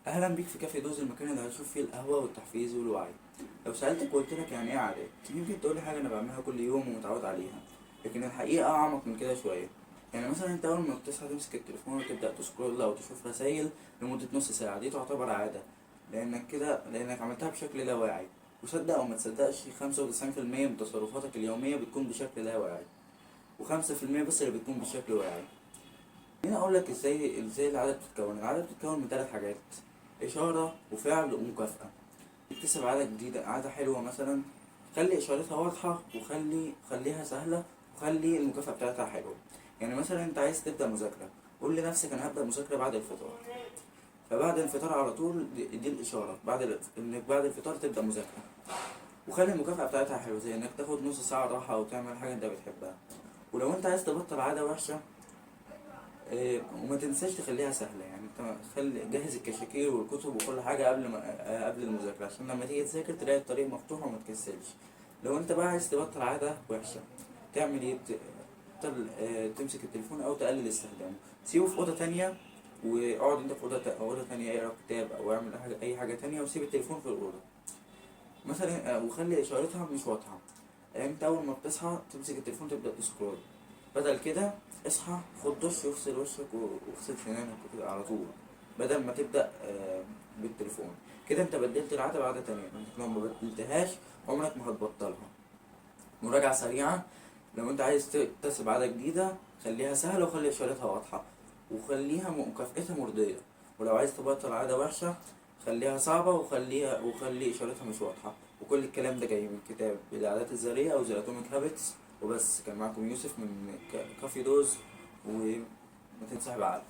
أهلا بيك في كافي دوز، المكان اللي هتشوف فيه القهوة والتحفيز والوعي. لو سألتك وقلت لك يعني إيه عادات، يمكن تقولي حاجة أنا بعملها كل يوم ومتعود عليها، لكن الحقيقة أعمق من كده شوية. يعني مثلا أنت أول ما بتصحى تمسك التليفون وتبدأ تسكرول أو تشوف رسايل لمدة نص ساعة، دي تعتبر عادة. لأنك عملتها بشكل لا واعي. وصدق أو ما تصدقش، 95% من تصرفاتك اليومية بتكون بشكل لا واعي، و5% بس اللي بتكون بشكل واعي. هنا اقول لك ازاي العاده بتتكون. العاده بتتكون من 3 حاجات: اشاره وفعل ومكافاه. اكتسب عاده جديده، عاده حلوه مثلا، خلي اشارتها واضحه خليها سهله، وخلي المكافاه بتاعتها حلوه. يعني مثلا انت عايز تبدا مذاكره، قول لنفسك انا هبدا مذاكره بعد الفطار، فبعد الفطار على طول دي الاشاره انك بعد الفطار تبدا مذاكره. وخلي المكافاه بتاعتها حلوه، زي انك تاخد نص ساعه راحه او تعمل حاجه انت بتحبها. ولو انت عايز تبطل عاده وحشه، وما تنساش تخليها سهلة. يعني انت جهز الكشاكيل والكتب وكل حاجة قبل المذاكرة، عشان لما تيجي تذاكر تلاقي الطريق مفتوح وما تكسلش. لو انت بقى عايز تبطل عادة وحشة، تعمل ايه؟ تمسك التليفون او تقلل استخدامه، سيبه في أوضة تانية، واقعد انت في أوضة تانية، اقرا كتاب او اعمل أي حاجة تانية، وسيب التليفون في الأوضة مثلا. وخلي اشارتها مش واضحة. يعني انت اول ما بتصحى تمسك التليفون تبدأ تسكرول، بدل كده اصحى، خد دش واغسل وشك واغسل سنانك وكده على طول، بدل ما تبدأ بالتليفون. كده انت بدلت العادة بعادة تانية، انت لو ما بدلتهاش عمرك ما هتبطلها. مراجعة سريعة: لو انت عايز تكتسب عادة جديدة، خليها سهلة وخلي اشارتها واضحة، وخليها مكافئتها مرضية. ولو عايز تبطل عادة وحشة، خليها صعبة وخلي اشارتها مش واضحة. وكل الكلام ده جاي من كتاب العادات الذرية او ذا اتوميك هابتس. وبس، كان معكم يوسف من كافي دوز، وما تنساش بعقلك.